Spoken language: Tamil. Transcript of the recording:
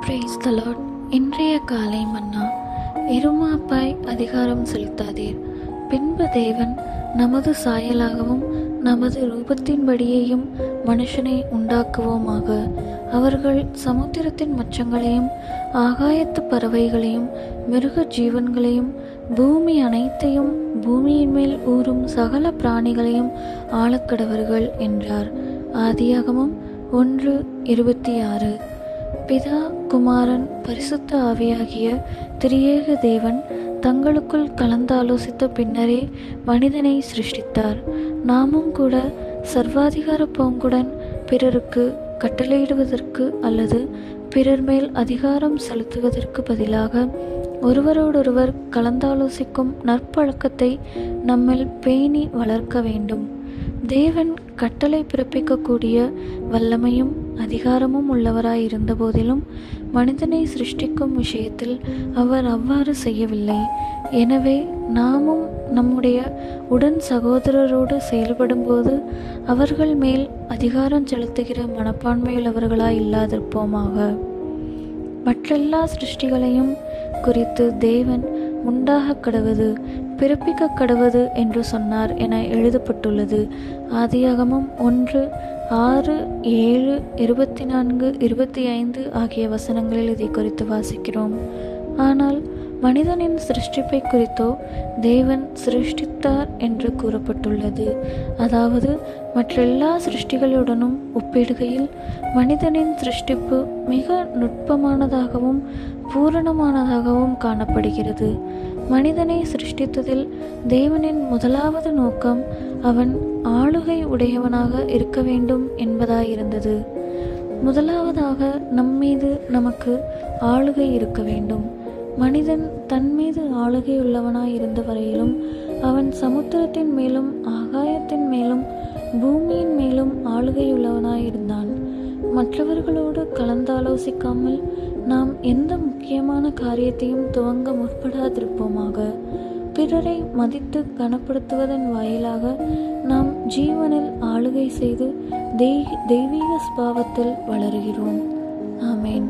Praise the Lord. இன்றைய காலை மன்னா. இருமாப்பாய் அதிகாரம் செலுத்தாதீர். பின்பு தேவன் நமது சாயலாகவும் நமது ரூபத்தின்படியேயும் மனுஷனை உண்டாக்குவோமாக. அவர்கள் சமுத்திரத்தின் மச்சங்களையும் ஆகாயத்து பறவைகளையும் மிருக ஜீவன்களையும் பூமி அனைத்தையும் பூமியின் மேல் ஊறும் சகல பிராணிகளையும் ஆளக்கடவர்கள் என்றார். ஆதியாகமம் 1:26. பிதா, குமாரன், பரிசுத்த ஆவியாகிய திரியேக தேவன் தங்களுக்குள் கலந்தாலோசித்த பின்னரே மனிதனை சிருஷ்டித்தார். நாமும் கூட சர்வாதிகார போங்குடன் பிறருக்கு கட்டளையிடுவதற்கு அல்லது பிறர் மேல் அதிகாரம் செலுத்துவதற்கு பதிலாக ஒருவரோடொருவர் கலந்தாலோசிக்கும் நற்பழக்கத்தை நம்மில் பேணி வளர்க்க வேண்டும். தேவன் கட்டளை பிறப்பிக்கக்கூடிய வல்லமையும் அதிகாரமும் உள்ளவராயிருந்த போதிலும் மனிதனை சிருஷ்டிக்கும் விஷயத்தில் அவர் அவ்வாறு செய்யவில்லை. எனவே நாமும் நம்முடைய உடன் சகோதரரோடு செயல்படும்போது அவர்கள் மேல் அதிகாரம் செலுத்துகிற மனப்பான்மையுள்ளவர்களாய் இல்லாதிருப்போமாக. மற்றெல்லா சிருஷ்டிகளையும் குறித்து தேவன் உண்டாக கடவது, பிறப்பிக்க கடவது என்று சொன்னார் என எழுதப்பட்டுள்ளது. ஆதியாகமம் 1:6, 7, 24, 25 ஆகிய வசனங்களில் இதை குறித்து வாசிக்கிறோம். ஆனால் மனிதனின் சிருஷ்டிப்பை குறித்தோ தேவன் சிருஷ்டித்தார் என்று கூறப்பட்டுள்ளது. அதாவது மற்றெல்லா சிருஷ்டிகளுடனும் ஒப்பிடுகையில் மனிதனின் சிருஷ்டிப்பு மிக நுட்பமானதாகவும் பூரணமானதாகவும் காணப்படுகிறது. மனிதனை சிருஷ்டித்ததில் தேவனின் முதலாவது நோக்கம் அவன் ஆளுகை உடையவனாக இருக்க வேண்டும் என்பதாயிருந்தது. முதலாவதாக நம்மீது நமக்கு ஆளுகை இருக்க வேண்டும். மனிதன் தன் மீது ஆளுகை உள்ளவனாய் இருந்த வரையிலும் அவன் சமுத்திரத்தின் மேலும் ஆகாயத்தின் மேலும் பூமியின் மேலும் ஆளுகையுள்ளவனாயிருந்தான். மற்றவர்களோடு கலந்தாலோசிக்காமல் நாம் எந்த முக்கியமான காரியத்தையும் துவங்க முற்படாதிருப்போமாக. பிறரை மதித்து கனப்படுத்துவதன் வாயிலாக நாம் ஜீவனில் ஆளுகை செய்து தெய்வீக ஸ்பாவத்தில் வளருகிறோம். ஆமேன்.